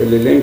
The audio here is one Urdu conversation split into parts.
LLM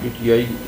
PTI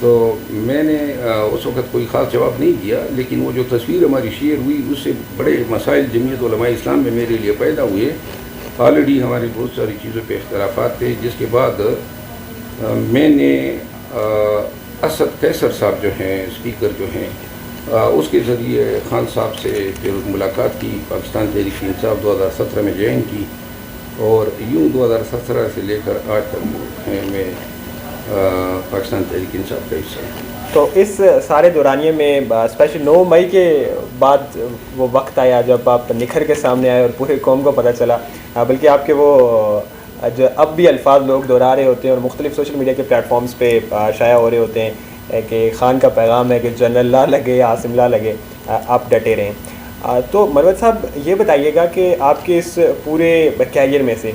تو میں نے اس وقت کوئی خاص جواب نہیں دیا، لیکن وہ جو تصویر ہماری شیئر ہوئی اس سے بڑے مسائل جمعیت علماء اسلام میں میرے لیے پیدا ہوئے۔ آلریڈی ہماری بہت ساری چیزوں پہ اختلافات تھے، جس کے بعد میں نے اسد قیصر صاحب جو ہیں اسپیکر جو ہیں اس کے ذریعے خان صاحب سے پھر ملاقات کی، پاکستان تحریک انصاف 2017 میں جوائن کی، اور یوں 2017 سے لے کر آج تک میں پاکستان تحریک انصاف کا حصہ ہوں۔ تو اس سارے دورانیے میں اسپیشلی 9 مئی کے بعد وہ وقت آیا جب آپ نکھر کے سامنے آئے اور پورے قوم کو پتہ چلا، بلکہ آپ کے وہ جو اب بھی الفاظ لوگ دہرا رہے ہوتے ہیں اور مختلف سوشل میڈیا کے پلیٹ فارمز پہ شائع ہو رہے ہوتے ہیں کہ خان کا پیغام ہے کہ جنرل لا لگے یا عاصم لا لگے، آپ ڈٹے رہیں۔ تو مروت صاحب یہ بتائیے گا کہ آپ کے اس پورے کیریئر میں سے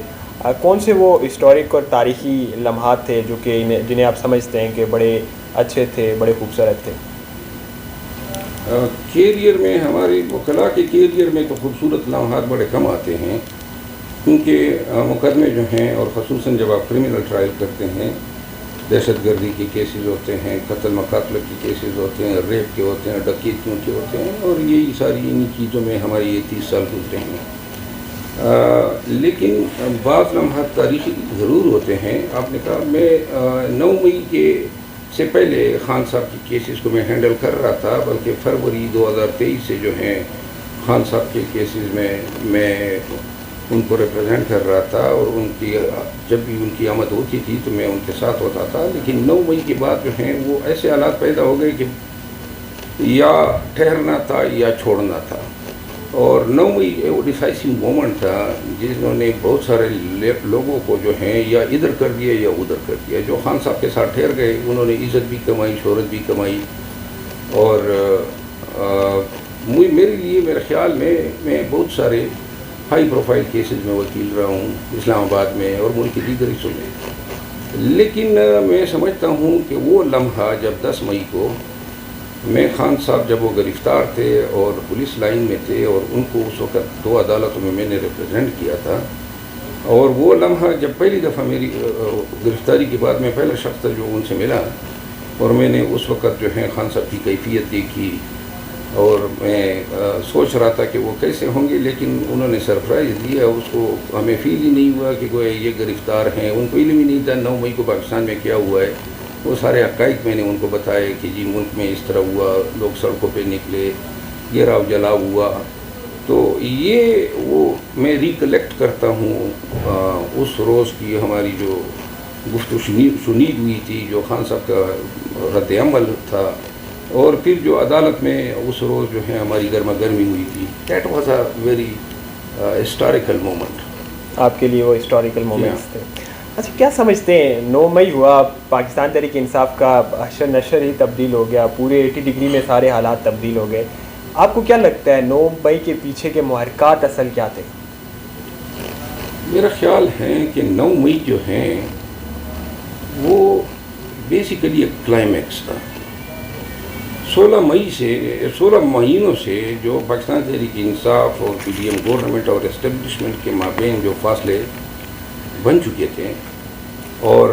کون سے وہ ہسٹورک اور تاریخی لمحات تھے جو کہ جنہیں آپ سمجھتے ہیں کہ بڑے اچھے تھے، بڑے خوبصورت تھے؟ کیریئر میں ہمارے وکلاء کے کیریئر میں تو خوبصورت لمحات بڑے کم آتے ہیں، کیونکہ مقدمے جو ہیں اور خصوصاً جب آپ کرمنل ٹرائل کرتے ہیں، دہشت گردی کے کیسز ہوتے ہیں، قتل مقاتل کے کیسز ہوتے ہیں، ریپ کے ہوتے ہیں، ڈکیتیوں کے ہوتے ہیں، اور یہی ساری انہی چیزوں میں ہمارے یہ 30 سال گزرے ہیں۔ لیکن بعض لمحات تاریخی ضرور ہوتے ہیں۔ آپ نے کہا میں 9 مئی کے سے پہلے خان صاحب کی کیسز کو میں ہینڈل کر رہا تھا، بلکہ فروری 2023 سے جو ہیں خان صاحب کے کیسز میں ان کو ریپرزینٹ کر رہا تھا، اور ان کی جب بھی ان کی آمد ہوتی تھی تو میں ان کے ساتھ ہوتا تھا۔ لیکن 9 مئی کے بعد جو ہیں وہ ایسے حالات پیدا ہو گئے کہ یا ٹھہرنا تھا یا چھوڑنا تھا، اور 9 مئی وہ ڈیسائسو مومنٹ تھا جنہوں نے بہت سارے لوگوں کو جو ہیں یا ادھر کر دیا یا ادھر کر دیا۔ جو خان صاحب کے ساتھ ٹھہر گئے انہوں نے عزت بھی کمائی، شہرت بھی کمائی، اور میرے لیے میرے خیال میں بہت سارے ہائی پروفائل کیسز میں وکیل رہا ہوں اسلام آباد میں اور ملک کے دیگر حصوں میں۔ لیکن میں سمجھتا ہوں کہ وہ لمحہ جب 10 مئی کو میں خان صاحب جب وہ گرفتار تھے اور پولیس لائن میں تھے، اور ان کو اس وقت 2 عدالتوں میں نے ریپرزینٹ کیا تھا، اور وہ لمحہ جب پہلی دفعہ میری گرفتاری کے بعد میں پہلا شخص تھا جو ان سے ملا، اور میں نے اس وقت جو ہے خان صاحب کی کیفیت دیکھی، اور میں سوچ رہا تھا کہ وہ کیسے ہوں گے، لیکن انہوں نے سرپرائز دیا۔ اس کو ہمیں فیل ہی نہیں ہوا کہ گویا یہ گرفتار ہیں، ان کو علم ہی نہیں تھا 9 مئی کو پاکستان میں کیا ہوا ہے۔ وہ سارے حقائق میں نے ان کو بتائے کہ جی ملک میں اس طرح ہوا، لوگ سڑکوں پہ نکلے، یہ راو جلاؤ ہوا۔ تو یہ وہ میں ریکلیکٹ کرتا ہوں اس روز کی ہماری جو گفتگو شنید ہوئی تھی، جو خان صاحب کا رد عمل تھا، اور پھر جو عدالت میں اس روز جو ہے ہماری گرما گرمی ہوئی تھی۔ That was a very historical moment. آپ کے لیے وہ ہسٹوریکل مومنٹس تھے۔ اچھا، کیا سمجھتے ہیں 9 مئی ہوا، پاکستان تحریک انصاف کا حشر نشر ہی تبدیل ہو گیا، پورے 80 ڈگری میں سارے حالات تبدیل ہو گئے۔ آپ کو کیا لگتا ہے 9 مئی کے پیچھے کے محرکات اصل کیا تھے؟ میرا خیال ہے کہ 9 مئی جو ہیں وہ بیسیکلی ایک کلائمیکس تھا۔ 16 مہینوں سے جو پاکستان تحریک انصاف اور پی ڈی ایم گورنمنٹ اور اسٹیبلشمنٹ کے مابین جو فاصلے بن چکے تھے، اور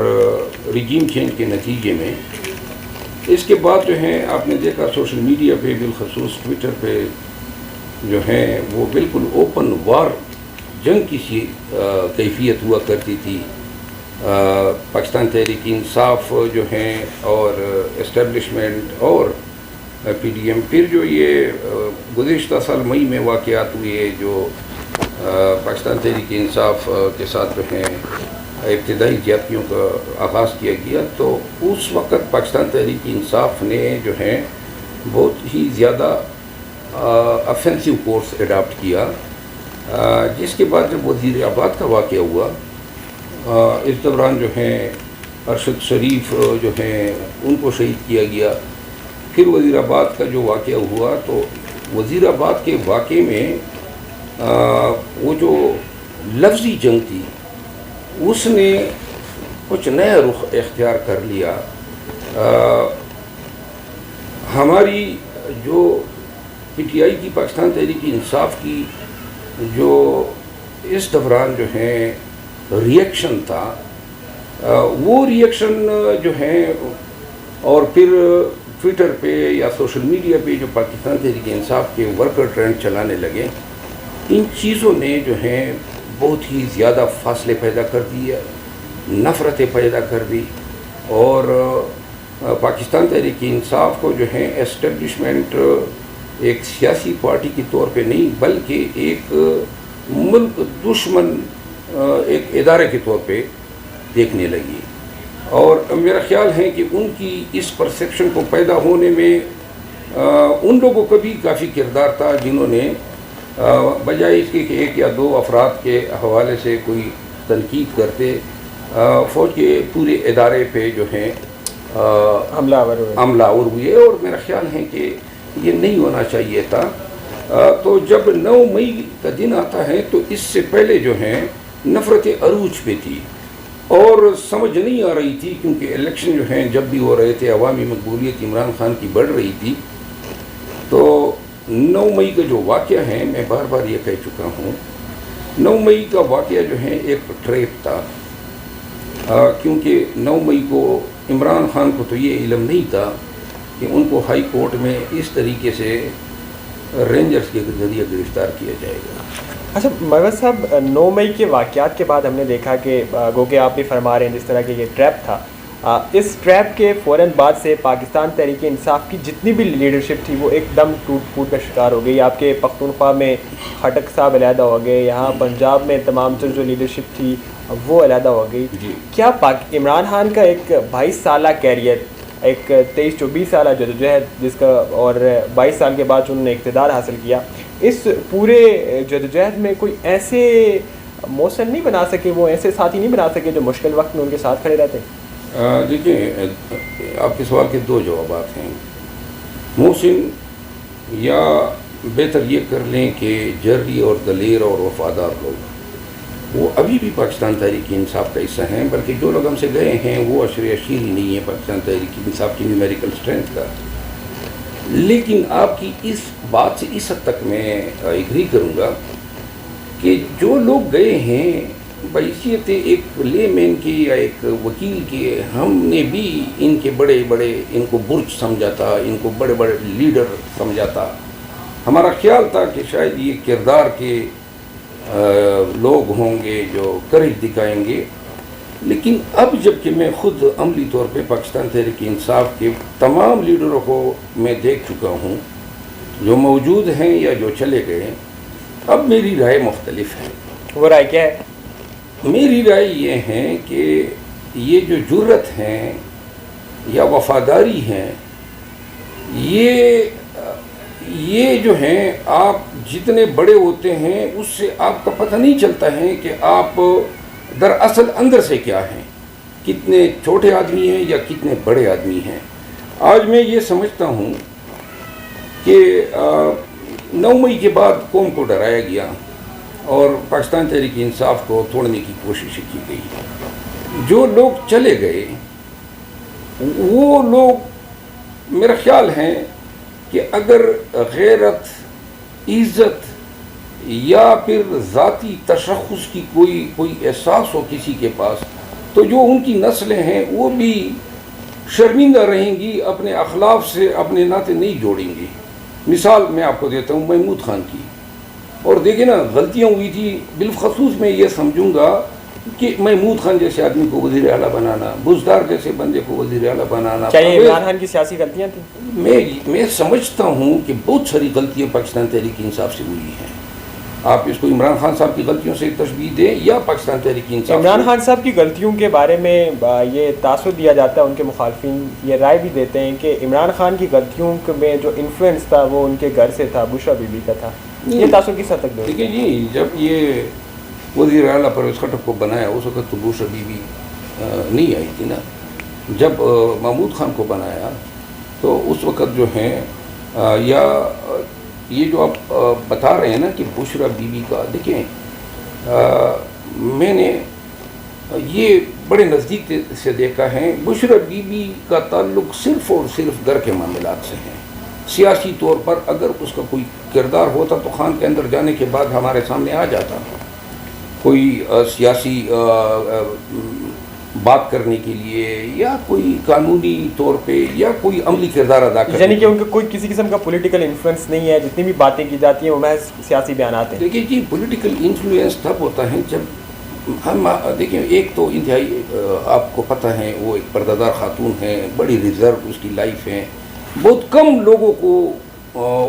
رجیم چینج کے نتیجے میں اس کے بعد جو ہیں آپ نے دیکھا سوشل میڈیا پہ، بالخصوص ٹویٹر پہ جو ہیں وہ بالکل اوپن وار جنگ کی سی کیفیت ہوا کرتی تھی۔ پاکستان تحریک انصاف جو ہیں اور اسٹیبلشمنٹ اور پی ڈی ایم، پھر جو یہ گزشتہ سال مئی میں واقعات ہوئے جو پاکستان تحریک انصاف کے ساتھ جو ہیں ابتدائی زیادتیوں کا آغاز کیا گیا، تو اس وقت پاکستان تحریک انصاف نے جو ہے بہت ہی زیادہ افینسو کورس اڈاپٹ کیا، جس کے بعد جب وزیر آباد کا واقعہ ہوا، اس دوران جو ہیں ارشد شریف جو ہیں ان کو شہید کیا گیا۔ پھر وزیر آباد کا جو واقعہ ہوا، تو وزیر آباد کے واقعے میں وہ جو لفظی جنگ تھی اس نے کچھ نیا رخ اختیار کر لیا۔ ہماری جو پی ٹی آئی کی، پاکستان تحریک انصاف کی جو اس دوران جو ہیں ریئیکشن تھا، وہ ریئیکشن جو ہیں اور پھر ٹویٹر پہ یا سوشل میڈیا پہ جو پاکستان تحریک انصاف کے ورکر ٹرینڈ چلانے لگے، ان چیزوں نے جو ہیں بہت ہی زیادہ فاصلے پیدا کر دیے، نفرتیں پیدا کر دی، اور پاکستان تحریک انصاف کو جو ہے اسٹیبلشمنٹ ایک سیاسی پارٹی کے طور پہ نہیں بلکہ ایک ملک دشمن ایک ادارے کے طور پہ دیکھنے لگی. اور میرا خیال ہے کہ ان کی اس پرسیپشن کو پیدا ہونے میں ان لوگوں کا بھی کافی کردار تھا جنہوں نے بجائے اس کے کہ ایک یا دو افراد کے حوالے سے کوئی تنقید کرتے، فوج کے پورے ادارے پہ جو ہیں حملہ آور ہوئے. اور میرا خیال ہے کہ یہ نہیں ہونا چاہیے تھا. تو جب 9 مئی کا دن آتا ہے تو اس سے پہلے جو ہیں نفرت عروج پہ تھی اور سمجھ نہیں آ رہی تھی، کیونکہ الیکشن جو ہیں جب بھی ہو رہے تھے عوامی مقبولیت عمران خان کی بڑھ رہی تھی. تو 9 مئی کا جو واقعہ ہے، میں بار بار یہ کہہ چکا ہوں، 9 مئی کا واقعہ جو ہے ایک ٹریپ تھا، کیونکہ 9 مئی کو عمران خان کو تو یہ علم نہیں تھا کہ ان کو ہائی کورٹ میں اس طریقے سے رینجرز کے ذریعے گرفتار کیا جائے گا. اچھا مروت صاحب، 9 مئی کے واقعات کے بعد ہم نے دیکھا کہ گو کہ آپ بھی فرما رہے ہیں جس طرح کہ یہ ٹریپ تھا، اس ٹریپ کے فوراً بعد سے پاکستان تحریک انصاف کی جتنی بھی لیڈرشپ تھی وہ ایک دم ٹوٹ پھوٹ کا شکار ہو گئی. آپ کے پختونخوا میں خٹک صاحب علیحدہ ہو گئے، یہاں پنجاب میں تمام تر جو لیڈرشپ تھی وہ علیحدہ ہو گئی. کیا عمران خان کا ایک 22 سالہ کیریئر، ایک 23-24 سالہ جدوجہد جس کا، اور 22 سال کے بعد انہوں نے اقتدار حاصل کیا، اس پورے جدوجہد میں کوئی ایسے موصل نہیں بنا سکے، وہ ایسے ساتھی نہیں بنا سکے جو مشکل وقت میں ان کے ساتھ کھڑے رہتے؟ دیکھیں، آپ کے سوال کے 2 جوابات ہیں. محسن، یا بہتر یہ کر لیں کہ جرری اور دلیر اور وفادار لوگ وہ ابھی بھی پاکستان تحریک انصاف کا حصہ ہیں، بلکہ جو لوگ ہم سے گئے ہیں وہ اشیر ہی نہیں ہے پاکستان تحریک انصاف کی نیومیریکل اسٹرینتھ کا. لیکن آپ کی اس بات سے اس حد تک میں ایگری کروں گا کہ جو لوگ گئے ہیں بحیثیت ایک لے مین کی یا ایک وکیل کے، ہم نے بھی ان کے بڑے بڑے، ان کو برج سمجھا تھا، ان کو بڑے بڑے لیڈر سمجھا تھا. ہمارا خیال تھا کہ شاید یہ کردار کے لوگ ہوں گے جو کریج دکھائیں گے. لیکن اب جب کہ میں خود عملی طور پہ پاکستان تحریک انصاف کے تمام لیڈروں کو میں دیکھ چکا ہوں، جو موجود ہیں یا جو چلے گئے، اب میری رائے مختلف ہے. وہ رائے کیا ہے؟ میری رائے یہ ہے کہ یہ جو جرت ہیں یا وفاداری ہیں، یہ جو ہیں، آپ جتنے بڑے ہوتے ہیں اس سے آپ کا پتہ نہیں چلتا ہے کہ آپ دراصل اندر سے کیا ہیں، کتنے چھوٹے آدمی ہیں یا کتنے بڑے آدمی ہیں. آج میں یہ سمجھتا ہوں کہ 9 مئی کے بعد قوم کو ڈرایا گیا اور پاکستان تحریک انصاف کو توڑنے کی کوشش کی گئی. جو لوگ چلے گئے وہ لوگ میرا خیال ہے کہ اگر غیرت، عزت یا پھر ذاتی تشخص کی کوئی احساس ہو کسی کے پاس، تو جو ان کی نسلیں ہیں وہ بھی شرمندہ رہیں گی، اپنے اخلاق سے اپنے ناطے نہیں جوڑیں گی. مثال میں آپ کو دیتا ہوں محمود خان کی. اور دیکھیں نا، غلطیاں ہوئی تھی، بالخصوص میں یہ سمجھوں گا کہ محمود خان جیسے آدمی کو وزیر اعلیٰ بنانا، بزدار جیسے بندے کو وزیر اعلیٰ بنانا، کیا یہ عمران خان کی سیاسی غلطیاں تھیں؟ میں سمجھتا ہوں کہ بہت ساری غلطیاں پاکستان تحریک انصاف سے ہوئی ہیں. آپ اس کو عمران خان صاحب کی غلطیوں سے تشبیہ دیں یا پاکستان تحریک انصاف. عمران خان صاحب کی غلطیوں کے بارے میں یہ تاثر دیا جاتا ہے، ان کے مخالفین یہ رائے بھی دیتے ہیں کہ عمران خان کی غلطیوں میں جو انفلوئنس تھا وہ ان کے گھر سے تھا، بشرا بی بی کا تھا. یہ تاثر کس حد تک دے؟ دیکھیے جی، جب یہ وزیر اعلیٰ پرویز خٹک کو بنایا اس وقت تو بشرا بی بی نہیں آئی تھی نا. جب محمود خان کو بنایا تو اس وقت جو ہیں، یا یہ جو آپ بتا رہے ہیں نا کہ بشرا بی بی کا، دیکھیں میں نے یہ بڑے نزدیک سے دیکھا ہے. بشرا بی بی کا تعلق صرف اور صرف گھر کے معاملات سے ہیں. سیاسی طور پر اگر اس کا کوئی کردار ہوتا تو خان کے اندر جانے کے بعد ہمارے سامنے آ جاتا. کوئی سیاسی بات کرنے کے لیے یا کوئی قانونی طور پہ یا کوئی عملی کردار ادا کرنے یعنی کہ ان کا کوئی کسی قسم کا پولیٹیکل انفلوئنس نہیں ہے، جتنی بھی باتیں کی جاتی ہیں وہ محض سیاسی بیانات ہیں؟ دیکھیے جی، پولیٹیکل انفلوئنس تب ہوتا ہے جب ہم دیکھیں، ایک تو انتہائی آپ کو پتہ ہے وہ ایک پردہ دار خاتون ہیں، بڑی ریزرو اس کی لائف ہے، بہت کم لوگوں کو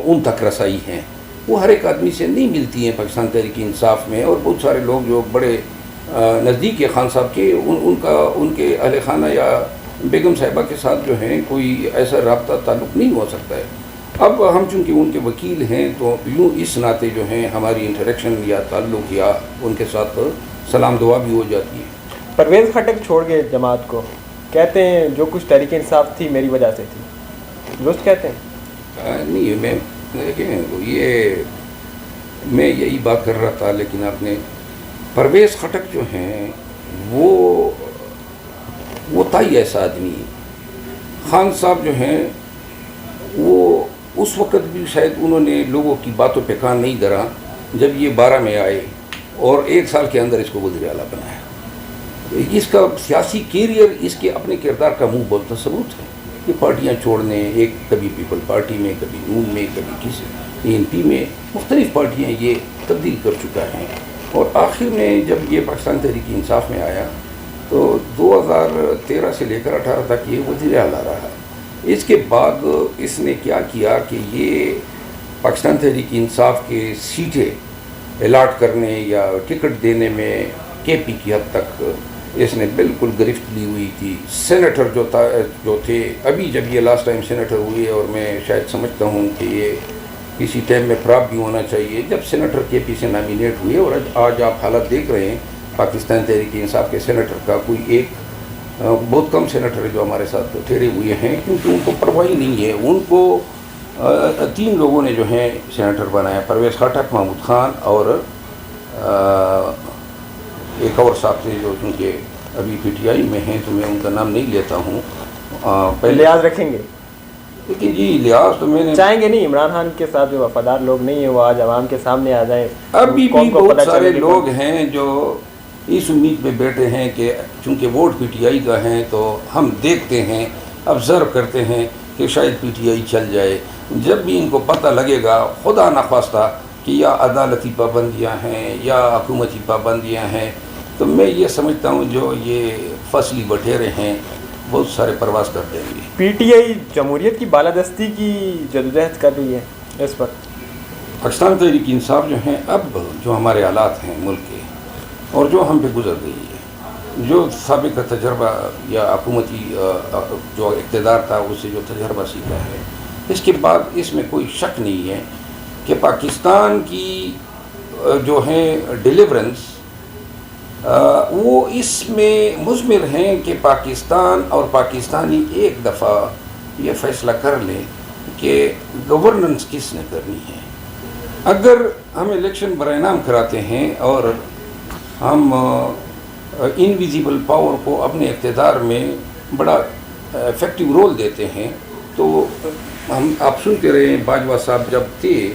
ان تک رسائی ہیں، وہ ہر ایک آدمی سے نہیں ملتی ہیں پاکستان تحریک انصاف میں، اور بہت سارے لوگ جو بڑے نزدیک ہے خان صاحب کے، ان کے اہل خانہ یا بیگم صاحبہ کے ساتھ جو ہیں کوئی ایسا رابطہ تعلق نہیں ہو سکتا ہے۔ اب ہم چونکہ ان کے وکیل ہیں تو یوں اس ناطے جو ہیں ہماری انٹریکشن یا تعلق یا ان کے ساتھ سلام دعا بھی ہو جاتی ہے۔ پرویز خٹک چھوڑ گئے جماعت کو، کہتے ہیں جو کچھ تحریک انصاف تھی میری وجہ سے تھی، درست کہتے ہیں؟ نہیں، میں یہی بات کر رہا تھا، لیکن آپ نے پرویز خٹک جو ہیں وہ تھا ہی ایسا آدمی۔ خان صاحب جو ہیں وہ اس وقت بھی شاید انہوں نے لوگوں کی باتوں پہ کان نہیں دھرا جب یہ 12 میں آئے اور 1 سال کے اندر اس کو وزیر اعلیٰ بنایا۔ اس کا سیاسی کیریئر اس کے اپنے کردار کا منہ بولتا ثبوت ہے۔ یہ پارٹیاں چھوڑنے، ایک کبھی پیپل پارٹی میں، کبھی نون میں، کبھی کسی ANP میں، مختلف پارٹیاں یہ تبدیل کر چکا ہے، اور آخر میں جب یہ پاکستان تحریک انصاف میں آیا تو 2013 سے لے کر 18 تک یہ وزیر اعلیٰ رہا۔ اس کے بعد اس نے کیا کیا کہ یہ پاکستان تحریک انصاف کے سیٹیں الاٹ کرنے یا ٹکٹ دینے میں KP کی حد تک اس نے بالکل گرفت لی ہوئی تھی۔ سینیٹر جو تھے، ابھی جب یہ لاسٹ ٹائم سینیٹر ہوئے، اور میں شاید سمجھتا ہوں کہ یہ کسی ٹائم میں فراپ بھی ہونا چاہیے، جب سینیٹر KP سے نامینیٹ ہوئے، اور آج آپ حالت دیکھ رہے ہیں پاکستان تحریک انصاف کے سینیٹر کا، کوئی ایک بہت کم سینیٹر جو ہمارے ساتھ ٹھہرے ہوئے ہیں، کیونکہ ان کو پرواہ نہیں ہے۔ ان کو 3 لوگوں نے جو ہیں سینیٹر بنایا، پرویز خٹک، محمود خان اور ایک اور صاحب سے جو چونکہ ابھی PTI میں ہیں تو میں ان کا نام نہیں لیتا ہوں۔ پہلے یاد رکھیں گے، لیکن جی لحاظ تو میں نے چاہیں گے نہیں عمران خان کے ساتھ جو وفادار لوگ نہیں ہیں وہ آج عوام کے سامنے آ جائیں۔ ابھی بھی بہت سارے لوگ ہیں جو اس امید میں بیٹھے ہیں کہ چونکہ ووٹ PTI کا ہیں تو ہم دیکھتے ہیں، آبزرو کرتے ہیں کہ شاید PTI چل جائے۔ جب بھی ان کو پتہ لگے گا خدا نخواستہ کہ یا عدالتی پابندیاں ہیں یا حکومتی پابندیاں ہیں، تو میں یہ سمجھتا ہوں جو یہ فصلی بٹیرے ہیں بہت سارے پرواز کر دیں گے۔ PTI جمہوریت کی بالادستی کی جدوجہد کر رہی ہے اس پر؟ پاکستان تحریک انصاف جو ہیں، اب جو ہمارے حالات ہیں ملک کے اور جو ہم پہ گزر گئی ہے، جو سابق تجربہ یا حکومتی جو اقتدار تھا اس سے جو تجربہ سیکھا ہے، اس کے بعد اس میں کوئی شک نہیں ہے کہ پاکستان کی جو ہے ڈیلیورنس وہ اس میں مضمر ہیں کہ پاکستان اور پاکستانی ایک دفعہ یہ فیصلہ کر لیں کہ گورننس کس نے کرنی ہے۔ اگر ہم الیکشن برائے نام کراتے ہیں اور ہم انویزیبل پاور کو اپنے اقتدار میں بڑا افیکٹو رول دیتے ہیں، تو آپ سنتے رہے باجوہ صاحب جب تھے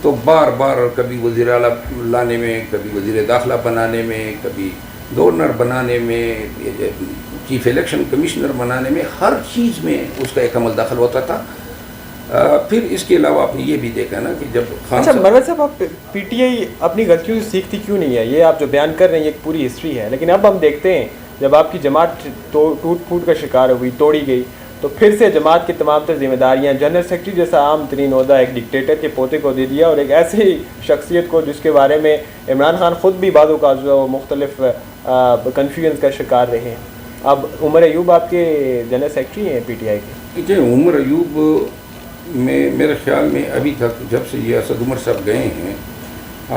تو بار بار کبھی وزیر اعلیٰ لانے میں، کبھی وزیر داخلہ بنانے میں، کبھی گورنر بنانے میں، چیف الیکشن کمشنر بنانے میں، ہر چیز میں اس کا ایک عمل دخل ہوتا تھا۔ پھر اس کے علاوہ آپ نے یہ بھی دیکھا نا کہ جب اچھا مروت صاحب، آپ PTI اپنی غلطیوں سے سیکھتی کیوں نہیں ہے؟ یہ آپ جو بیان کر رہے ہیں یہ ایک پوری ہسٹری ہے، لیکن اب ہم دیکھتے ہیں جب آپ کی جماعت ٹوٹ پھوٹ کا شکار ہوئی، توڑی گئی، تو پھر سے جماعت کی تمام تر ذمہ داریاں جنرل سیکرٹری جیسا عام ترین عہدہ ایک ڈکٹیٹر کے پوتے کو دے دیا، اور ایک ایسی شخصیت کو جس کے بارے میں عمران خان خود بھی بعض اوقات مختلف کنفیوژن کا شکار رہے ہیں۔ اب عمر ایوب آپ کے جنرل سیکرٹری ہیں PTI کے؟ کہ عمر ایوب میں میرے خیال میں ابھی تک جب سے یہ اسد عمر صاحب گئے ہیں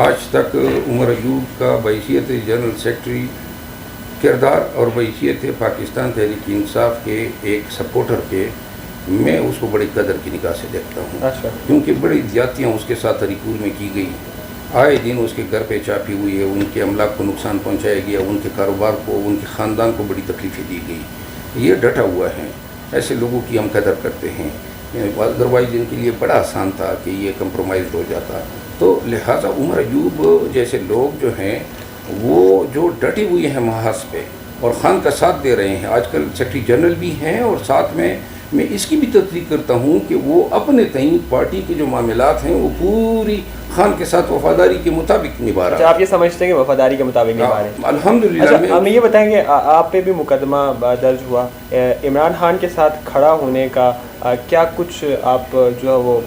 آج تک عمر ایوب کا بحیثیت جنرل سیکرٹری کردار اور بحیثیت پاکستان تحریک انصاف کے ایک سپورٹر کے میں اس کو بڑی قدر کی نگاہ سے دیکھتا ہوں۔ اچھا، کیونکہ بڑی زیادتیاں اس کے ساتھ ہریپور میں کی گئی، آئے دن اس کے گھر پہ چاپی ہوئی ہے، ان کے املاک کو نقصان پہنچایا گیا، ان کے کاروبار کو، ان کے خاندان کو بڑی تکلیفیں دی گئی۔ یہ ڈٹا ہوا ہے، ایسے لوگوں کی ہم قدر کرتے ہیں، ادروائز ان کے لیے بڑا آسان تھا کہ یہ کمپرومائز ہو جاتا۔ تو لہٰذا عمر ایوب جیسے لوگ جو ہیں وہ جو ڈٹے ہوئے ہیں محاذ پہ، اور خان کا ساتھ دے رہے ہیں. آج کل سیکرٹری جنرل بھی ہیں اور ساتھ میں اس کی بھی تصدیق کرتا ہوں کہ وہ اپنے تئیں پارٹی کے جو معاملات ہیں وہ پوری خان کے ساتھ وفاداری کے مطابق نبھا رہا ہے. آپ یہ سمجھتے ہیں کہ وفاداری کے مطابق نبھا رہے ہیں؟ الحمدللہ. اچھا ہمیں یہ بتائیں گے آپ پہ بھی مقدمہ درج ہوا عمران خان کے ساتھ کھڑا ہونے کا، کیا کچھ آپ جو ہے وہ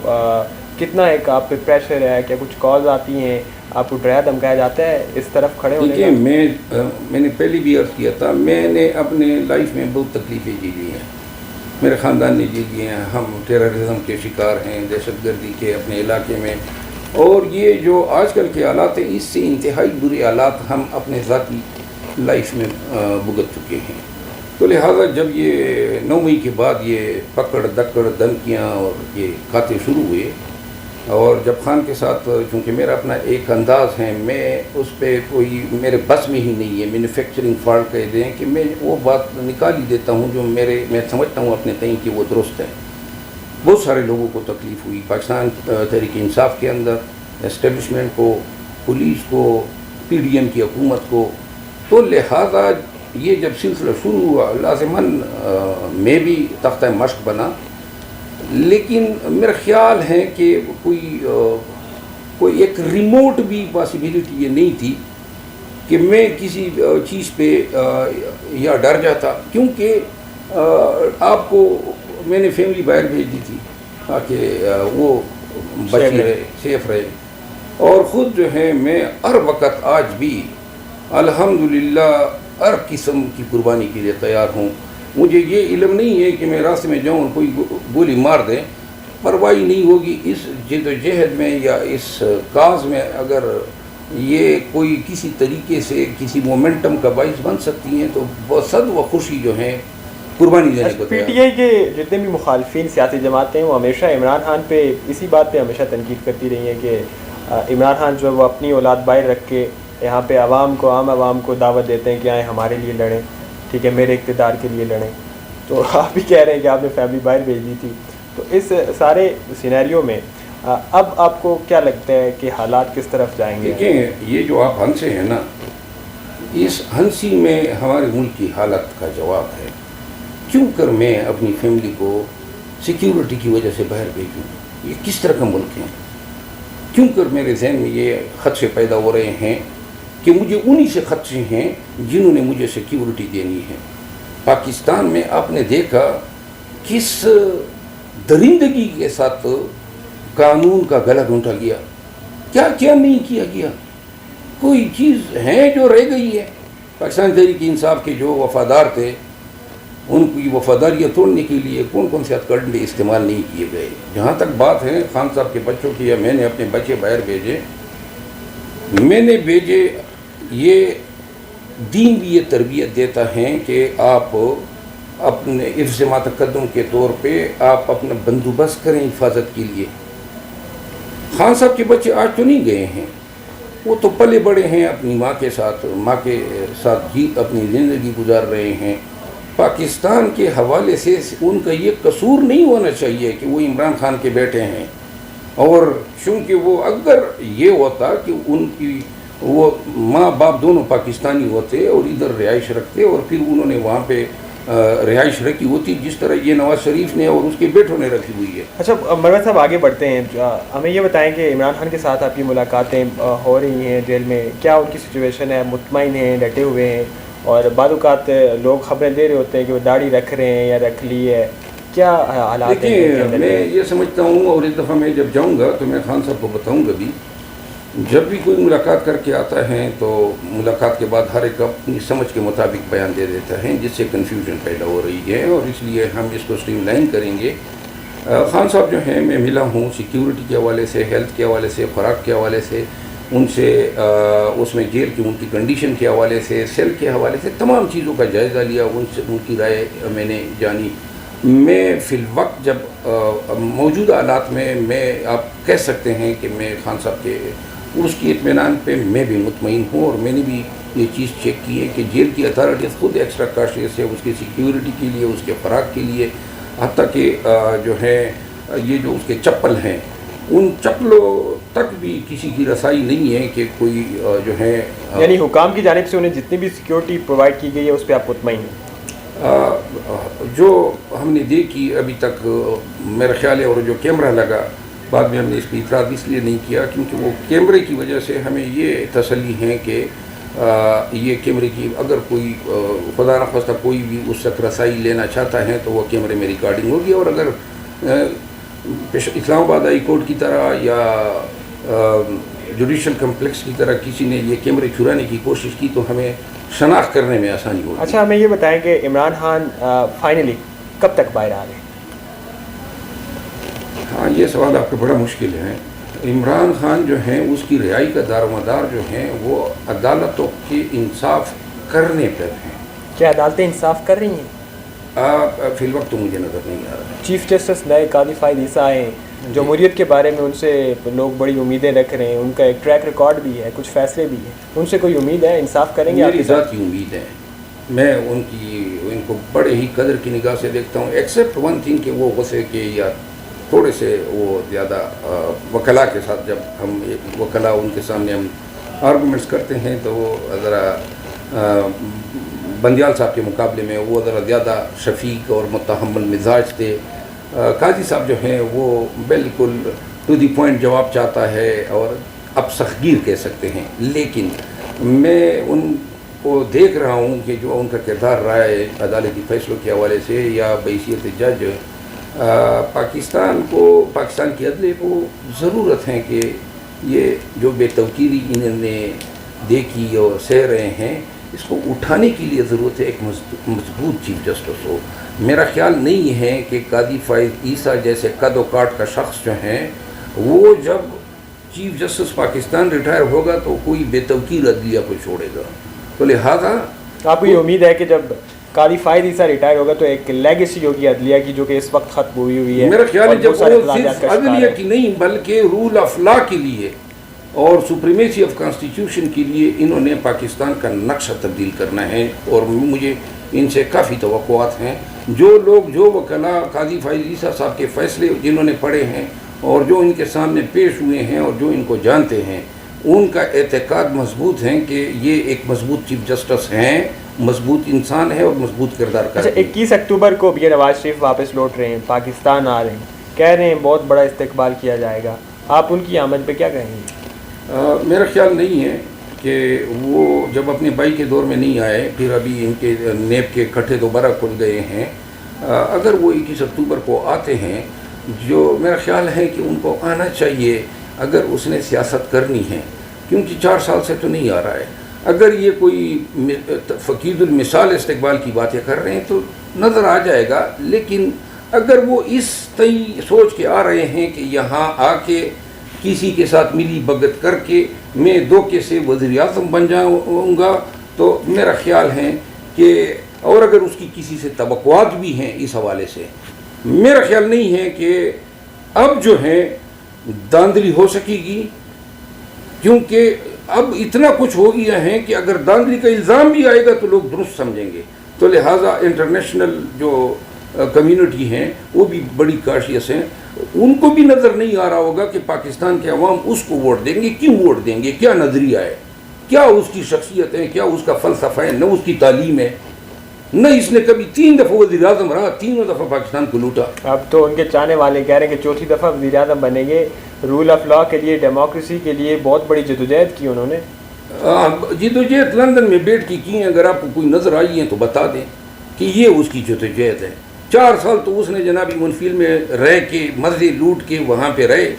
کتنا ایک آپ پہ پریشر ہے؟ کیا کچھ کالز آتی ہیں؟ آپ کو ڈرایا دھمکایا جاتا ہے اس طرف کھڑے ہونے کا؟ میں نے پہلے بھی عرض کیا تھا، میں نے اپنے لائف میں بہت تکلیفیں جی لی ہیں، میرے خاندان نے جی لی ہیں. ہم ٹیررزم کے شکار ہیں، دہشت گردی کے اپنے علاقے میں، اور یہ جو آج کل کے حالات ہیں اس سے انتہائی برے حالات ہم اپنے ذاتی لائف میں بھگت چکے ہیں. تو لہٰذا جب یہ 9 مئی کے بعد یہ پکڑ دکڑ دھمکیاں اور یہ کھاتے شروع ہوئے، اور جب خان کے ساتھ چونکہ میرا اپنا ایک انداز ہے، میں اس پہ کوئی میرے بس میں ہی نہیں ہے مینوفیکچرنگ فالٹ کہہ دیں کہ میں وہ بات نکال ہی دیتا ہوں جو میں سمجھتا ہوں اپنے تئیں کہ وہ درست ہے. بہت سارے لوگوں کو تکلیف ہوئی، پاکستان تحریک انصاف کے اندر، اسٹیبلشمنٹ کو، پولیس کو، پی ڈی ایم کی حکومت کو. تو لہٰذا یہ جب سلسلہ شروع ہوا لازماً میں بھی تختہ مشق بنا. لیکن میرا خیال ہے کہ کوئی ایک ریموٹ بھی پاسبلٹی یہ نہیں تھی کہ میں کسی چیز پہ یا ڈر جاتا، کیونکہ آپ کو میں نے فیملی باہر بھیج دی تھی تاکہ وہ بچی رہے، سیف رہے، اور خود جو ہے میں ہر وقت آج بھی الحمدللہ ہر قسم کی قربانی کے لیے تیار ہوں. مجھے یہ علم نہیں ہے کہ میں راستے میں جاؤں کوئی گولی مار دیں، پرواہ نہیں ہوگی. اس جد و جہد میں یا اس کاز میں اگر یہ کوئی کسی طریقے سے کسی مومنٹم کا باعث بن سکتی ہیں تو بہت صد و خوشی جو ہے قربانی دینے کو پی ٹی آئی کے جتنے بھی مخالفین سیاسی جماعتیں ہیں وہ ہمیشہ عمران خان پہ اسی بات پہ ہمیشہ تنقید کرتی رہی ہیں کہ عمران خان جو ہے وہ اپنی اولاد باہر رکھ کے یہاں پہ عام عوام کو دعوت دیتے ہیں کہ آئیں ہمارے لیے لڑیں، ٹھیک ہے، میرے اقتدار کے لیے لڑیں. تو آپ بھی کہہ رہے ہیں کہ آپ نے فیملی باہر بھیج دی تھی. تو اس سارے سینیریو میں اب آپ کو کیا لگتا ہے کہ حالات کس طرف جائیں گے؟ دیکھیں، یہ جو آپ ہنسے ہیں نا، اس ہنسی میں ہمارے ملک کی حالت کا جواب ہے. کیوں کر میں اپنی فیملی کو سیکیورٹی کی وجہ سے باہر بھیجوں؟ یہ کس طرح کا ملک ہے؟ کیوں کر میرے ذہن میں یہ خدشے پیدا ہو رہے ہیں کہ مجھے انہی سے خدشے ہیں جنہوں نے مجھے سیکیورٹی دینی ہے. پاکستان میں آپ نے دیکھا کس درندگی کے ساتھ قانون کا گلا گھونٹا گیا، کیا کیا نہیں کیا گیا. کوئی چیز ہے جو رہ گئی ہے؟ پاکستان تحریک انصاف کے جو وفادار تھے ان کی وفاداریاں توڑنے کے لیے کون کون سے ہتھ کنڈے استعمال نہیں کیے گئے. جہاں تک بات ہے خان صاحب کے بچوں کی، یا میں نے اپنے بچے باہر بھیجے، میں نے بھیجے، یہ دین بھی یہ تربیت دیتا ہے کہ آپ اپنے حفظ ما تقدم کے طور پہ آپ اپنا بندوبست کریں حفاظت کے لیے. خان صاحب کے بچے آج تو نہیں گئے ہیں، وہ تو پلے بڑے ہیں اپنی ماں کے ساتھ ہی اپنی زندگی گزار رہے ہیں. پاکستان کے حوالے سے ان کا یہ قصور نہیں ہونا چاہیے کہ وہ عمران خان کے بیٹے ہیں. اور چونکہ وہ اگر یہ ہوتا کہ ان کی وہ ماں باپ دونوں پاکستانی ہوتے اور ادھر رہائش رکھتے اور پھر انہوں نے وہاں پہ رہائش رکھی ہوتی جس طرح یہ نواز شریف نے اور اس کے بیٹوں نے رکھی ہوئی ہے. اچھا مروت صاحب آگے بڑھتے ہیں، ہمیں یہ بتائیں کہ عمران خان کے ساتھ آپ کی ملاقاتیں ہو رہی ہیں جیل میں، کیا ان کی سچویشن ہے؟ مطمئن ہیں، ڈٹے ہوئے ہیں؟ اور بعض اوقات لوگ خبریں دے رہے ہوتے ہیں کہ وہ داڑھی رکھ رہے ہیں یا رکھ لی ہے، کیا حالات ہیں؟ میں یہ سمجھتا ہوں، اور ایک دفعہ میں جب جاؤں گا تو میں خان صاحب کو بتاؤں گا بھی، جب بھی کوئی ملاقات کر کے آتا ہے تو ملاقات کے بعد ہر ایک اپنی سمجھ کے مطابق بیان دے دیتا ہے، جس سے کنفیوژن پیدا ہو رہی ہے، اور اس لیے ہم اس کو اسٹریم لائن کریں گے. خان صاحب جو ہیں، میں ملا ہوں سیکیورٹی کے حوالے سے، ہیلتھ کے حوالے سے، خوراک کے حوالے سے، ان سے اس میں جیل کی ان کی کنڈیشن کے حوالے سے، سیل کے حوالے سے تمام چیزوں کا جائزہ لیا، ان سے ان کی رائے میں نے جانی. میں فی الوقت جب موجودہ حالات میں آپ کہہ سکتے ہیں کہ میں خان صاحب کے اس کی اطمینان پہ میں بھی مطمئن ہوں، اور میں نے بھی یہ چیز چیک کی ہے کہ جیل کی اتھارٹیز خود ایکسٹرا کاشیس ہے اس کی سیکیورٹی کے لیے، اس کے خوراک کے لیے، حتیٰ کہ جو ہے یہ جو اس کے چپل ہیں ان چپلوں تک بھی کسی کی رسائی نہیں ہے کہ کوئی جو ہے یعنی حکام کی جانب سے انہیں جتنی بھی سیکیورٹی پرووائڈ کی گئی ہے اس پہ آپ مطمئن ہیں؟ جو ہم نے دیکھی ابھی تک میرا خیال ہے، اور جو کیمرہ لگا بعد میں ہم نے اس پہ اعتراض اس لیے نہیں کیا کیونکہ وہ کیمرے کی وجہ سے ہمیں یہ تسلی ہے کہ یہ کیمرے کی اگر کوئی خدا نخواستہ کوئی بھی اس تک رسائی لینا چاہتا ہے تو وہ کیمرے میں ریکارڈنگ ہوگی، اور اگر اسلام آباد ہائی کورٹ کی طرح یا جوڈیشل کمپلیکس کی طرح کسی نے یہ کیمرے چرانے کی کوشش کی تو ہمیں شناخت کرنے میں آسانی ہوگی۔ اچھا، ہمیں یہ بتائیں کہ عمران خان فائنلی کب تک باہر آ رہے ہیں؟ ہاں، یہ سوال آپ کا بڑا مشکل ہے۔ عمران خان جو ہیں اس کی رہائی کا دار و مدار جو ہیں وہ عدالتوں کے انصاف کرنے پر ہیں۔ کیا عدالتیں انصاف کر رہی ہیں؟ فی الوقت تو مجھے نظر نہیں آ رہا ہے۔ چیف جسٹس نئے قاضی فائد عیسیٰ آئے ہیں، جمہوریت کے بارے میں ان سے لوگ بڑی امیدیں رکھ رہے ہیں، ان کا ایک ٹریک ریکارڈ بھی ہے، کچھ فیصلے بھی ہیں، ان سے کوئی امید ہے انصاف کریں گے؟ میری ذاتی امید ہے، میں ان کو بڑے ہی قدر کی نگاہ سے دیکھتا ہوں، ایکسیپٹ ون تھنگ کہ وہ غصے کے یا تھوڑے سے وہ زیادہ وکلاء کے ساتھ، جب ہم وکلاء ان کے سامنے ہم آرگومنٹس کرتے ہیں تو وہ ذرا بندیال صاحب کے مقابلے میں وہ ذرا زیادہ شفیق اور متحمل مزاج تھے۔ قاضی صاحب جو ہیں وہ بالکل ٹو دی پوائنٹ جواب چاہتا ہے اور اب سختگیر کہہ سکتے ہیں، لیکن میں ان کو دیکھ رہا ہوں کہ جو ان کا کردار رہا ہے عدالتی فیصلوں کے حوالے سے یا بحیثیت جج، پاکستان کی عدلیہ کو ضرورت ہے کہ یہ جو بے توقیری انہوں نے دیکھی اور سہ رہے ہیں اس کو اٹھانے کے لیے ضرورت ہے ایک مضبوط چیف جسٹس ہو۔ میرا خیال نہیں ہے کہ قاضی فائد عیسیٰ جیسے قد و کاٹ کا شخص جو ہیں وہ جب چیف جسٹس پاکستان ریٹائر ہوگا تو کوئی بے توقیر عدلیہ کو چھوڑے گا، تو لہٰذا آپ کو یہ امید ہے کہ جب قاضی فائد عیسیٰ ریٹائر ہوگا تو ایک لیگیسی ہوگی عدلیہ کی جو کہ اس وقت ختم ہوئی ہے؟ میرا خیال ہے جب وہ صرف عدلیہ کی نہیں بلکہ رول آف لا کے لیے اور سپریمیسی آف کانسٹیٹیوشن کے لیے انہوں نے پاکستان کا نقشہ تبدیل کرنا ہے، اور مجھے ان سے کافی توقعات ہیں۔ جو وکلاء قاضی فائد عیسیٰ صاحب کے فیصلے جنہوں نے پڑھے ہیں اور جو ان کے سامنے پیش ہوئے ہیں اور جو ان کو جانتے ہیں، ان کا اعتقاد مضبوط ہے کہ یہ ایک مضبوط چیف جسٹس ہیں، مضبوط انسان ہے اور مضبوط کردار کا۔ اچھا، 21 اکتوبر کو بھی نواز شریف واپس لوٹ رہے ہیں، پاکستان آ رہے ہیں، کہہ رہے ہیں بہت بڑا استقبال کیا جائے گا، آپ ان کی آمد پہ کیا کہیں گے؟ میرا خیال نہیں ہے کہ وہ جب اپنے بھائی کے دور میں نہیں آئے، پھر ابھی ان کے نیب کے کٹھے دوبارہ کھل گئے ہیں، اگر وہ 21 اکتوبر کو آتے ہیں، جو میرا خیال ہے کہ ان کو آنا چاہیے اگر اس نے سیاست کرنی ہے، کیونکہ 4 سال سے تو نہیں آ رہا ہے۔ اگر یہ کوئی فقید المثال استقبال کی باتیں کر رہے ہیں تو نظر آ جائے گا، لیکن اگر وہ اس طی سوچ کے آ رہے ہیں کہ یہاں آ کے کسی کے ساتھ ملی بھگت کر کے میں دھوکے سے وزیر اعظم بن جاؤں گا، تو میرا خیال ہے کہ اور اگر اس کی کسی سے توقعات بھی ہیں اس حوالے سے، میرا خیال نہیں ہے کہ اب جو ہے داندلی ہو سکے گی، کیونکہ اب اتنا کچھ ہو گیا ہے کہ اگر داندلی کا الزام بھی آئے گا تو لوگ درست سمجھیں گے، تو لہٰذا انٹرنیشنل جو کمیونٹی ہیں وہ بھی بڑی کاشیس ہیں، ان کو بھی نظر نہیں آ رہا ہوگا کہ پاکستان کے عوام اس کو ووٹ دیں گے، کیوں ووٹ دیں گے، کیا نظریہ ہے، کیا اس کی شخصیت ہے، کیا اس کا فلسفہ ہے، نہ اس کی تعلیم ہے، نہ اس نے کبھی 3 دفعہ وزیر اعظم رہا، 3 دفعہ پاکستان کو لوٹا۔ اب تو ان کے چاہنے والے کہہ رہے ہیں کہ 4تھی دفعہ وزیر اعظم بنیں گے، رول آف لا کے لیے، ڈیموکریسی کے لیے بہت بڑی جدوجہد کی انہوں نے۔ جدوجہد لندن میں بیٹھ کے کی ہیں، اگر آپ کو کوئی نظر آئی ہے تو بتا دیں کہ یہ اس کی جدوجہد ہے۔ 4 سال تو اس نے جنابی منفیل میں رہ کے مزے لوٹ کے وہاں پہ رہے،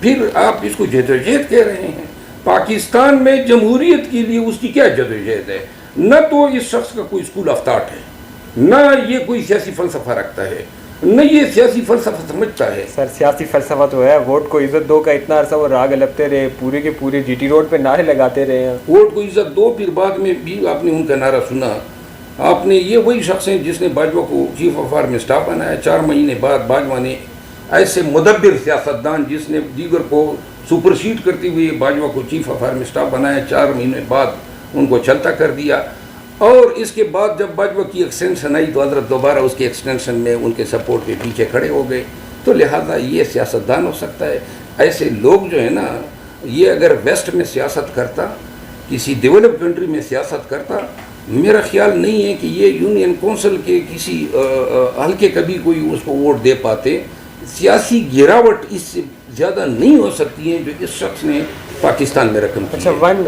پھر آپ اس کو جدوجہد کہہ رہے ہیں۔ پاکستان میں جمہوریت کے لیے اس کی کیا جدوجہد ہے؟ نہ تو اس شخص کا کوئی اسکول آف تھاٹ ہے، نہ یہ کوئی سیاسی فلسفہ رکھتا ہے، نہ یہ سیاسی فلسفہ سمجھتا ہے۔ سر، سیاسی فلسفہ تو ہے، ووٹ کو عزت دو کا اتنا عرصہ وہ راگ لپتے رہے، پورے کے پورے جی ٹی روڈ پہ نعرے لگاتے رہے ہیں، ووٹ کو عزت دو، پھر بعد میں بھی آپ نے ان کا نعرہ سنا۔ آپ نے یہ وہی شخص ہیں جس نے باجوہ کو چیف آف آرمی اسٹاف بنایا، 4 مہینے بعد باجوہ نے ایسے مدبر سیاستدان جس نے دیگر کو سپرسیڈ کرتے ہوئے باجوہ کو چیف آف آرمی اسٹاف بنایا، 4 مہینے بعد ان کو چلتا کر دیا، اور اس کے بعد جب باجوہ کی ایکسٹینشن آئی تو حضرت دوبارہ اس کے ایکسٹینشن میں ان کے سپورٹ پہ پیچھے کھڑے ہو گئے، تو لہٰذا یہ سیاستدان ہو سکتا ہے۔ ایسے لوگ جو ہے نا، یہ اگر ویسٹ میں سیاست کرتا، کسی ڈیولپ کنٹری میں سیاست کرتا، میرا خیال نہیں ہے کہ یہ یونین کونسل کے کسی حلقے کبھی کوئی اس کو ووٹ دے پاتے. سیاسی گراوٹ اس سے زیادہ نہیں ہو سکتی ہے جو اس شخص نے پاکستان میں رقم کی. اچھا، ون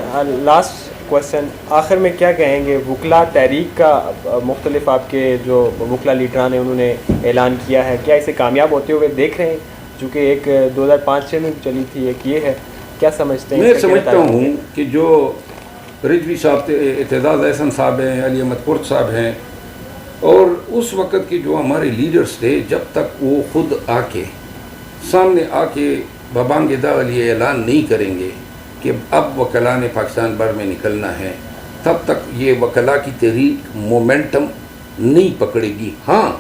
لاسٹ کوشچن آخر میں کیا کہیں گے؟ وکلا تحریک کا مختلف آپ کے جو وکلا لیڈران ہیں انہوں نے اعلان کیا ہے، کیا اسے کامیاب ہوتے ہوئے دیکھ رہے ہیں؟ چونکہ ایک 2005-6 میں چلی تھی، ایک یہ ہے، کیا سمجھتے ہیں؟ میں سمجھتا ہوں کہ جو رضوی صاحب اعتزاز احسن صاحب ہیں، علی احمد قرط صاحب ہیں، اور اس وقت کے جو ہمارے لیڈرز تھے، جب تک وہ خود آ کے سامنے آ کے ببانگ داغ یہ اعلان نہیں کریں گے کہ اب وکلاء نے پاکستان بھر میں نکلنا ہے، تب تک یہ وکلاء کی تحریک مومنٹم نہیں پکڑے گی. ہاں،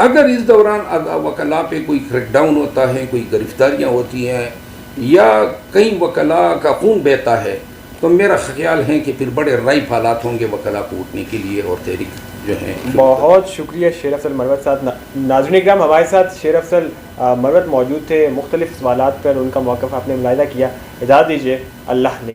اگر اس دوران وکلاء پہ کوئی کریک ڈاؤن ہوتا ہے، کوئی گرفتاریاں ہوتی ہیں یا کئی وکلاء کا خون بہتا ہے، تو میرا خیال ہے کہ پھر بڑے رائف حالات ہوں گے وکلاء کو اٹھنے کے لیے اور تحریک جو ہیں. بہت شکریہ شیر افضل مروت صاحب. ناظرین کرام، ہمارے ساتھ شیر افضل مروت موجود تھے. مختلف سوالات پر ان کا موقف آپ نے ملاحظہ کیا. اجازت دیجیے، اللہ نے